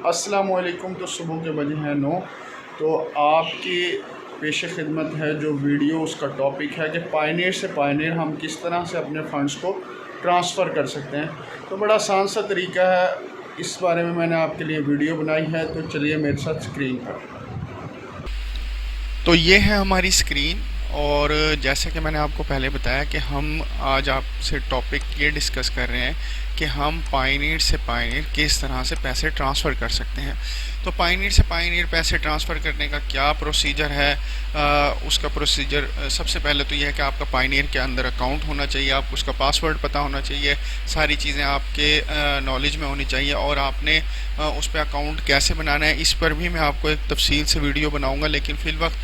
अस्सलामुअलैकुम। तो सुबह के बजे हैं 9। तो आपकी पेश खिदमत है जो वीडियो, उसका टॉपिक है कि पायनियर से पायनियर हम किस तरह से अपने फ़ंड्स को ट्रांसफ़र कर सकते हैं। तो बड़ा आसान सा तरीका है, इस बारे में मैंने आपके लिए वीडियो बनाई है। तो चलिए मेरे साथ स्क्रीन पर। तो ये है हमारी स्क्रीन। और जैसे कि मैंने आपको पहले बताया कि हम आज आपसे टॉपिक ये डिस्कस कर रहे हैं कि हम पायनियर से पायनियर किस तरह से पैसे ट्रांसफ़र कर सकते हैं। तो पायनियर से पायनियर पैसे ट्रांसफ़र करने का क्या प्रोसीजर है? उसका प्रोसीजर सबसे पहले तो यह है कि आपका पायनियर के अंदर अकाउंट होना चाहिए, आपको उसका पासवर्ड पता होना चाहिए, सारी चीज़ें आपके नॉलेज में होनी चाहिए। और आपने उस पर अकाउंट कैसे बनाना है, इस पर भी मैं आपको एक तफसील से वीडियो बनाऊंगा। लेकिन फ़िल वक्त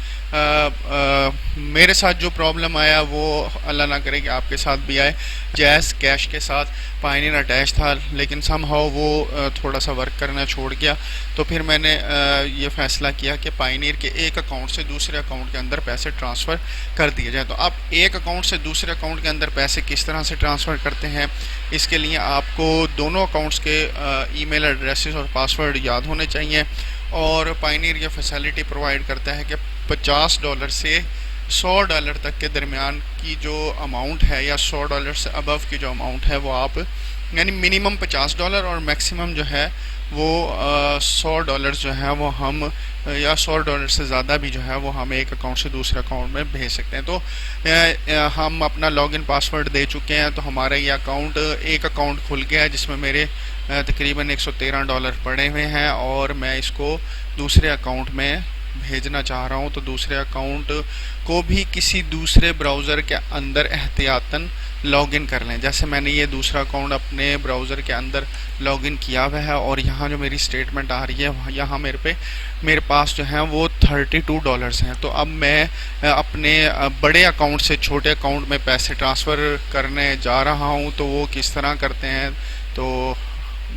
मेरे साथ जो प्रॉब्लम आया वो अल्लाह ना करे कि आपके साथ भी आए। जैज़ कैश के साथ पायनियर अटैच था, लेकिन समहाउ वो थोड़ा सा वर्क करना छोड़ गया। तो फिर मैंने ये फ़ैसला किया कि पायनियर के एक अकाउंट से दूसरे अकाउंट के अंदर पैसे ट्रांसफ़र कर दिए जाए। तो आप एक अकाउंट से दूसरे अकाउंट के अंदर पैसे किस तरह से ट्रांसफ़र करते हैं, इसके लिए आपको दोनों अकाउंट्स के ईमेल एड्रेसेस और पासवर्ड याद होने चाहिए। और पायनियर ये फैसिलिटी प्रोवाइड करता है कि $50 से $100 तक के दरमियान की जो अमाउंट है, या $100 से अबव की जो अमाउंट है, वो आप यानी मिनिमम $50 और मैक्सिमम जो है वो $100 जो है वो हम, या $100 से ज़्यादा भी जो है वो हम एक अकाउंट से दूसरे अकाउंट में भेज सकते हैं। तो हम अपना लॉगिन पासवर्ड दे चुके हैं। तो हमारा ये अकाउंट, एक अकाउंट खुल गया है जिसमें मेरे तकरीबन $113 पड़े हुए हैं, और मैं इसको दूसरे अकाउंट में भेजना चाह रहा हूँ। तो दूसरे अकाउंट को भी किसी दूसरे ब्राउज़र के अंदर एहतियातन लॉगिन कर लें। जैसे मैंने ये दूसरा अकाउंट अपने ब्राउज़र के अंदर लॉगिन किया हुआ है, और यहाँ जो मेरी स्टेटमेंट आ रही है, यहाँ मेरे पास जो है वो $32 हैं। तो अब मैं अपने बड़े अकाउंट से छोटे अकाउंट में पैसे ट्रांसफ़र करने जा रहा हूँ। तो वो किस तरह करते हैं तो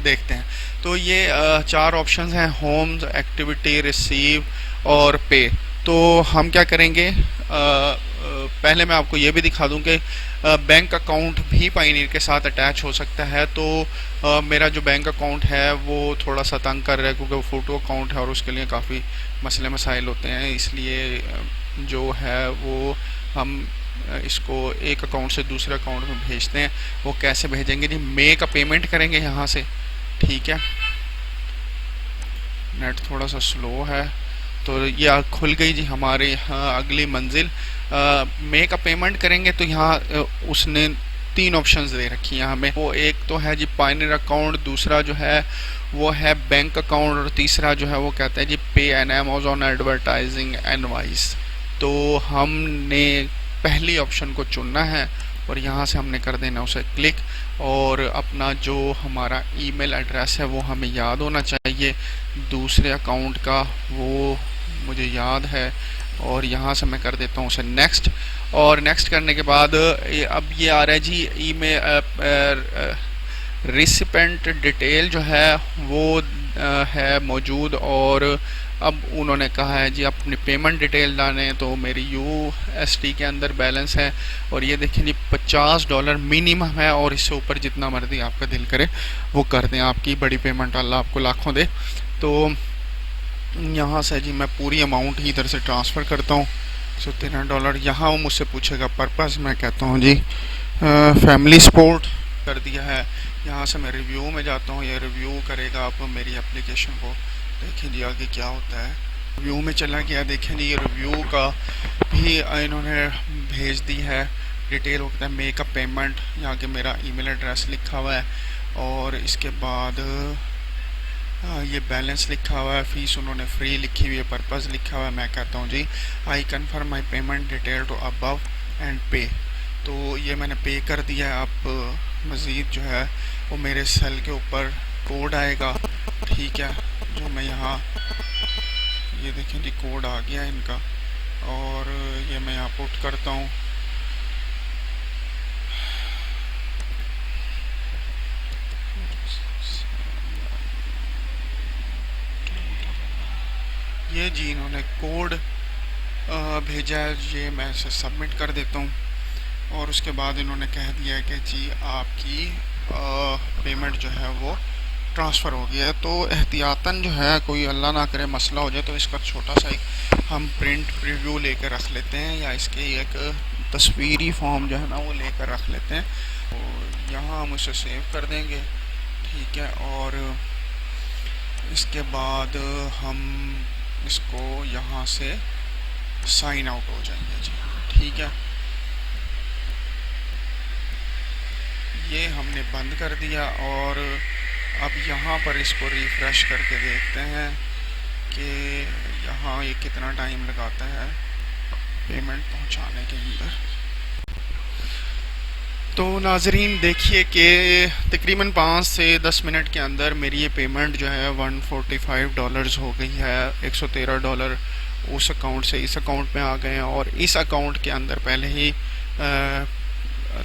देखते हैं। तो ये चार ऑप्शंस हैं: होम, एक्टिविटी, रिसीव और पे। तो हम क्या करेंगे, पहले मैं आपको ये भी दिखा दूं कि बैंक अकाउंट भी पायनियर के साथ अटैच हो सकता है। तो मेरा जो बैंक अकाउंट है वो थोड़ा सा तंग कर रहा है, क्योंकि वो फ़ोटो अकाउंट है और उसके लिए काफ़ी मसले मसाइल होते हैं। इसलिए जो है वो हम इसको एक अकाउंट से दूसरे अकाउंट में भेजते हैं। वो कैसे भेजेंगे जी? मेक अ पेमेंट करेंगे यहाँ से, ठीक है। नेट थोड़ा सा स्लो है। तो ये खुल गई जी हमारे यहाँ अगली मंजिल। मेक अ पेमेंट करेंगे तो यहाँ उसने तीन ऑप्शंस दे रखी हैं हमें। वो एक तो है जी पायनियर अकाउंट, दूसरा जो है वो है बैंक अकाउंट, और तीसरा जो है वो कहता है जी पे एन अमेज़न एडवर्टाइजिंग इनवॉइस। तो हमने पहली ऑप्शन को चुनना है, और यहाँ से हमने कर देना उसे क्लिक। और अपना जो हमारा ईमेल एड्रेस है वो हमें याद होना चाहिए, दूसरे अकाउंट का वो मुझे याद है। और यहाँ से मैं कर देता हूँ उसे नेक्स्ट। और नेक्स्ट करने के बाद अब ये आ रहा है जी ईमेल रिसिपेंट डिटेल जो है वो है मौजूद। और अब उन्होंने कहा है जी अपनी पेमेंट डिटेल डालें। तो मेरी USD के अंदर बैलेंस है, और ये देखें जी $50 मिनिमम है, और इससे ऊपर जितना मर्जी आपका दिल करे वो कर दें। आपकी बड़ी पेमेंट अल्लाह आपको लाखों दे। तो यहाँ से जी मैं पूरी अमाउंट ही इधर से ट्रांसफ़र करता हूँ, $113। यहाँ वो मुझसे पूछेगा पर्पज़, मैं कहता हूँ जी फैमिली सपोर्ट कर दिया है। यहाँ से मैं रिव्यू में जाता हूँ, ये रिव्यू करेगा आप मेरी एप्लीकेशन को। देखें जी आगे क्या होता है। रिव्यू में चला गया, देखें जी ये रिव्यू का भी इन्होंने भेज दी है डिटेल। होता है मेक अ पेमेंट, यहाँ के मेरा ईमेल एड्रेस लिखा हुआ है, और इसके बाद ये बैलेंस लिखा हुआ है, फ़ीस उन्होंने फ्री लिखी हुई है, पर्पज़ लिखा हुआ है। मैं कहता हूँ जी I confirm my payment detail to above and pay. तो ये मैंने पे कर दिया है। अब मज़ीद जो है वो मेरे सेल के ऊपर कोड आएगा, ठीक है, जो मैं यहाँ, ये देखें जी कोड आ गया इनका, और ये मैं यहाँ पुट करता हूँ। ये जी इन्होंने कोड भेजा है, ये मैं इसे सबमिट कर देता हूँ। और उसके बाद इन्होंने कह दिया है कि जी आपकी पेमेंट जो है वो ट्रांसफ़र हो गया है। तो एहतियातन जो है कोई अल्लाह ना करे मसला हो जाए तो इसका छोटा सा एक हम प्रिंट प्रीव्यू लेकर रख लेते हैं, या इसके एक तस्वीरी फॉर्म जो है ना वो लेकर रख लेते हैं। तो यहाँ हम उसे सेव कर देंगे, ठीक है। और इसके बाद हम इसको यहाँ से साइन आउट हो जाएंगे जी, ठीक है। ये हमने बंद कर दिया और अब यहाँ पर इसको रिफ़्रेश करके देखते हैं कि यहाँ ये कितना टाइम लगाता है पेमेंट पहुँचाने के अंदर। तो नाजरीन देखिए कि तकरीबन 5 से 10 मिनट के अंदर मेरी ये पेमेंट जो है $145 हो गई है। $113 उस अकाउंट से इस अकाउंट में आ गए हैं और इस अकाउंट के अंदर पहले ही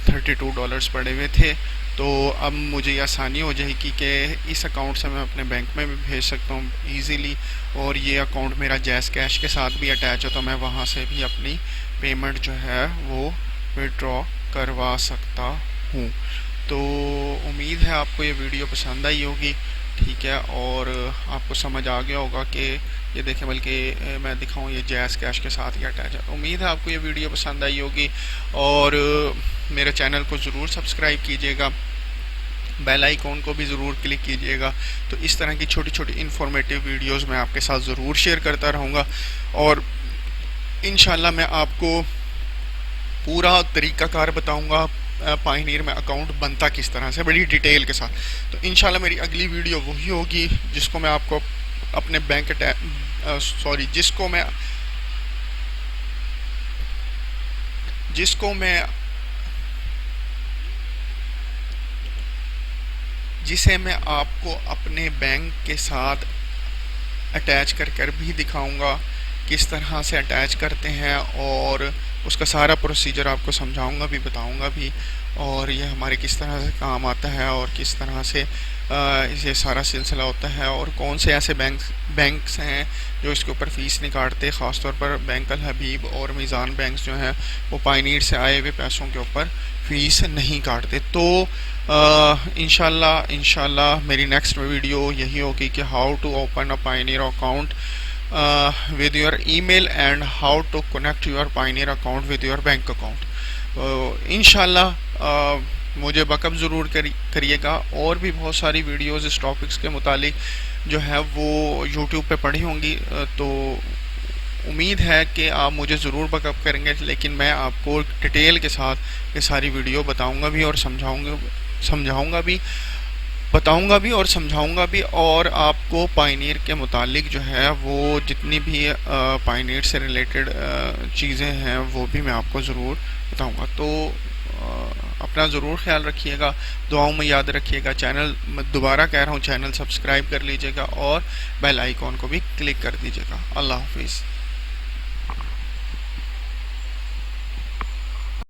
$32 पड़े हुए थे। तो अब मुझे ये आसानी हो जाएगी कि इस अकाउंट से मैं अपने बैंक में भी भेज सकता हूँ ईज़िली, और ये अकाउंट मेरा जैज़ कैश के साथ भी अटैच हो तो मैं वहाँ से भी अपनी पेमेंट जो है वो विड्रॉ करवा सकता हूँ। तो उम्मीद है आपको ये वीडियो पसंद आई होगी, ठीक है, और आपको समझ आ गया होगा कि ये देखें, बल्कि मैं दिखाऊँ ये जैज़ कैश के साथ ही अटैच है। उम्मीद है आपको ये वीडियो पसंद आई होगी और मेरे चैनल को ज़रूर सब्सक्राइब कीजिएगा, बेल आइकॉन को भी ज़रूर क्लिक कीजिएगा। तो इस तरह की छोटी छोटी इन्फॉर्मेटिव वीडियोस मैं आपके साथ ज़रूर शेयर करता रहूँगा और इंशाल्लाह मैं आपको पूरा तरीक़ाकार बताऊँगा पायनीर में अकाउंट बनता किस तरह से, बड़ी डिटेल के साथ। तो इंशाल्लाह मेरी अगली वीडियो वही होगी जिसको मैं आपको अपने बैंक जिसे मैं आपको अपने बैंक के साथ अटैच कर भी दिखाऊंगा, किस तरह से अटैच करते हैं, और उसका सारा प्रोसीजर आपको समझाऊंगा भी, बताऊंगा भी, और ये हमारे किस तरह से काम आता है और किस तरह से ये सारा सिलसिला होता है, और कौन से ऐसे बैंक्स हैं जो इसके ऊपर फ़ीस नहीं काटते। ख़ास तौर पर बैंक अल हबीब और मीज़ान बैंक्स जो हैं वो पायनीर से आए हुए पैसों के ऊपर फ़ीस नहीं काटते। तो इंशाल्लाह मेरी नेक्स्ट वीडियो यही होगी कि how to open a Payoneer account with your email and how to connect your Payoneer account with your bank account। इंशाल्लाह मुझे बकअप ज़रूर करिएगा, और भी बहुत सारी वीडियोस इस टॉपिक्स के मुतालिक जो है वो YouTube पे पड़ी होंगी। तो उम्मीद है कि आप मुझे ज़रूर बकअप करेंगे, लेकिन मैं आपको डिटेल के साथ ये सारी वीडियो बताऊंगा भी और समझाऊंगा भी, बताऊंगा भी और समझाऊंगा भी, और आपको पायनीर के मुतालिक जो है वो जितनी भी पायनीर से रिलेटेड चीज़ें हैं वो भी मैं आपको ज़रूर बताऊंगा। तो अपना ज़रूर ख्याल रखिएगा, दुआओं में याद रखिएगा। चैनल दोबारा कह रहा हूँ, चैनल सब्सक्राइब कर लीजिएगा और बेल आइकॉन को भी क्लिक कर दीजिएगा। अल्लाह हाफिज़।